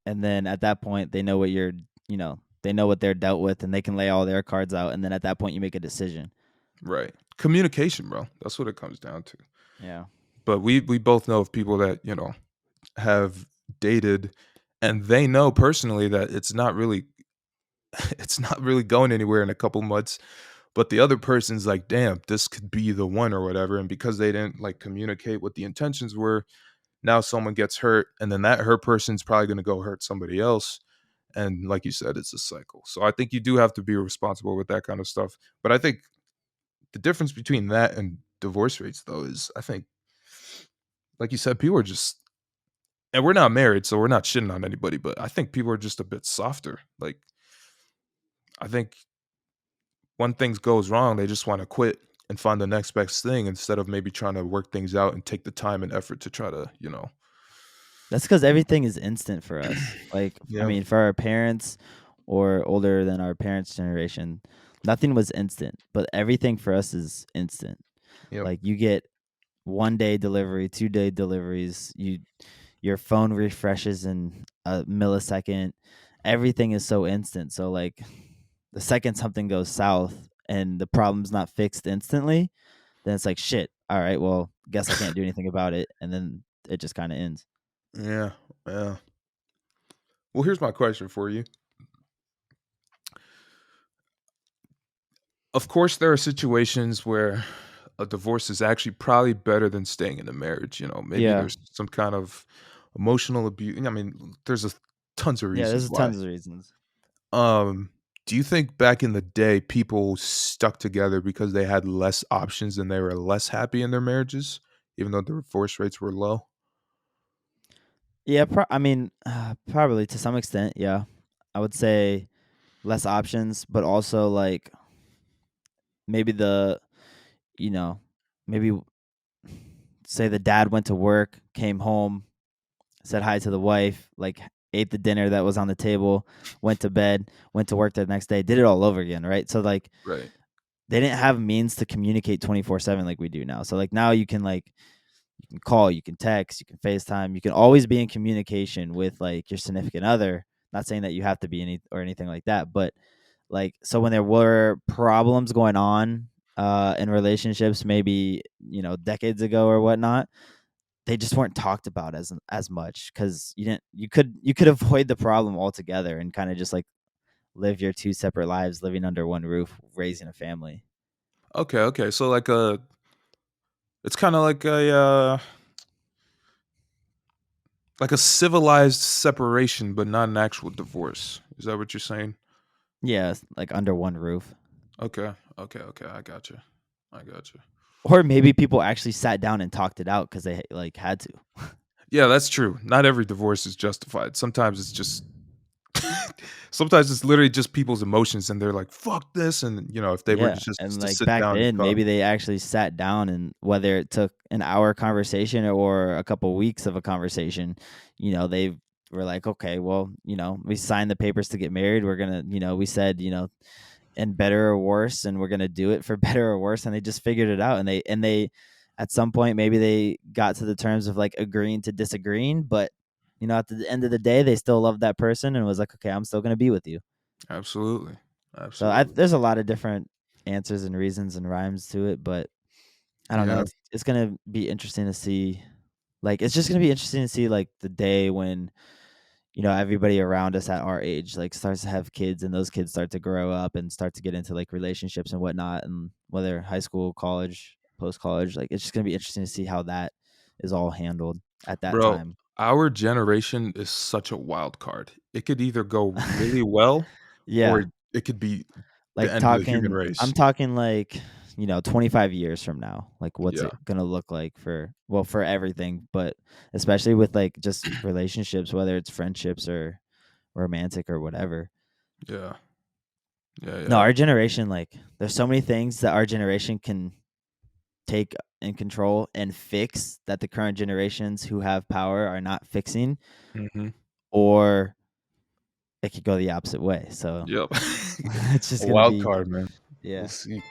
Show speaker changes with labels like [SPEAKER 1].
[SPEAKER 1] and then at that point they know what you're, they know what they're dealt with, and they can lay all their cards out, and then at that point you make a decision.
[SPEAKER 2] Right. Communication, bro. That's what it comes down to.
[SPEAKER 1] Yeah.
[SPEAKER 2] But we both know of people that, have dated and they know personally that it's not really it's not really going anywhere in a couple months, but the other person's like, "Damn, this could be the one," or whatever, and because they didn't, like, communicate what the intentions were, now someone gets hurt, and then that hurt person's probably gonna go hurt somebody else, and like you said, it's a cycle. So I think you do have to be responsible with that kind of stuff, but I think the difference between that and divorce rates, though, is I think, like you said, people are just and we're not married, so we're not shitting on anybody, but I think people are just a bit softer. Like, I think when things goes wrong, they just wanna quit and find the next best thing instead of maybe trying to work things out and take the time and effort to try to,
[SPEAKER 1] That's because everything is instant for us. Like, I
[SPEAKER 2] Yeah,
[SPEAKER 1] mean, for our parents or older than our parents' generation, nothing was instant, but everything for us is instant.
[SPEAKER 2] yep.
[SPEAKER 1] Like, you get 1 day delivery, 2 day deliveries. Your phone refreshes in a millisecond. Everything is so instant. So like, the second something goes south and the problem's not fixed instantly, then it's like shit. All right, well, guess I can't do anything about it, and then it just kind of ends.
[SPEAKER 2] Yeah, yeah. Well, here's my question for you. Of course, there are situations where a divorce is actually probably better than staying in a marriage, maybe
[SPEAKER 1] Yeah,
[SPEAKER 2] there's some kind of emotional abuse. I mean, there's tons of
[SPEAKER 1] yeah.
[SPEAKER 2] reasons
[SPEAKER 1] There's
[SPEAKER 2] why.
[SPEAKER 1] tons of reasons.
[SPEAKER 2] Um, do you think back in the day people stuck together because they had less options and they were less happy in their marriages, even though the divorce rates were low?
[SPEAKER 1] Yeah, I mean, probably to some extent. Yeah, I would say less options, but also like maybe you know, maybe say the dad went to work, came home, said hi to the wife, like ate the dinner that was on the table, went to bed, went to work the next day, did it all over again, right? So like
[SPEAKER 2] Right.
[SPEAKER 1] they didn't have means to communicate 24/7 like we do now. So like now you can call, you can text, you can FaceTime, you can always be in communication with like your significant other. Not saying that you have to be anything like that, but like so when there were problems going on in relationships maybe, decades ago or whatnot, they just weren't talked about as much because you could avoid the problem altogether and kind of just like live your two separate lives living under one roof raising a family.
[SPEAKER 2] Okay, okay. So it's kind of like a civilized separation, but not an actual divorce. Is that what you're saying?
[SPEAKER 1] Yeah, like under one roof.
[SPEAKER 2] Okay, okay, okay. I got you. I got you.
[SPEAKER 1] Or maybe people actually sat down and talked it out because they like had to.
[SPEAKER 2] Yeah, that's true. Not every divorce is justified. Sometimes it's just sometimes it's literally just people's emotions and they're like, "Fuck this." And if they were
[SPEAKER 1] Yeah,
[SPEAKER 2] just
[SPEAKER 1] and
[SPEAKER 2] to
[SPEAKER 1] like
[SPEAKER 2] sit
[SPEAKER 1] back
[SPEAKER 2] down and
[SPEAKER 1] then,
[SPEAKER 2] talk.
[SPEAKER 1] maybe they actually sat down, and whether it took an hour conversation or a couple weeks of a conversation, they were like, okay, well, we signed the papers to get married. We're gonna, we said, and better or worse, and we're gonna do it for better or worse, and they just figured it out, and they at some point maybe they got to the terms of like agreeing to disagreeing, but at the end of the day, they still loved that person and was like, okay, I'm still gonna be with you.
[SPEAKER 2] Absolutely.
[SPEAKER 1] So
[SPEAKER 2] Absolutely.
[SPEAKER 1] there's a lot of different answers and reasons and rhymes to it, but I don't know.
[SPEAKER 2] Yeah.
[SPEAKER 1] It's gonna be interesting to see. Like, it's just gonna be interesting to see like the day when everybody around us at our age like starts to have kids, and those kids start to grow up and start to get into like relationships and whatnot, and whether high school, college, post college, like it's just gonna be interesting to see how that is all handled at that
[SPEAKER 2] Bro,
[SPEAKER 1] time.
[SPEAKER 2] our generation is such a wild card. It could either go really well or
[SPEAKER 1] Yeah,
[SPEAKER 2] it could be the
[SPEAKER 1] like
[SPEAKER 2] end of the human
[SPEAKER 1] I'm
[SPEAKER 2] race.
[SPEAKER 1] talking like 25 years from now, like what's
[SPEAKER 2] Yeah.
[SPEAKER 1] it gonna look like for everything, but especially with like just relationships, whether it's friendships or romantic or whatever.
[SPEAKER 2] Yeah. Yeah,
[SPEAKER 1] No,
[SPEAKER 2] yeah.
[SPEAKER 1] our generation, like there's so many things that our generation can take and control and fix that the current generations who have power are not fixing,
[SPEAKER 2] Mhm.
[SPEAKER 1] or it could go the opposite way. So
[SPEAKER 2] Yep.
[SPEAKER 1] it's
[SPEAKER 2] A
[SPEAKER 1] just gonna
[SPEAKER 2] wild
[SPEAKER 1] be,
[SPEAKER 2] card, man. We'll
[SPEAKER 1] yeah.
[SPEAKER 2] see.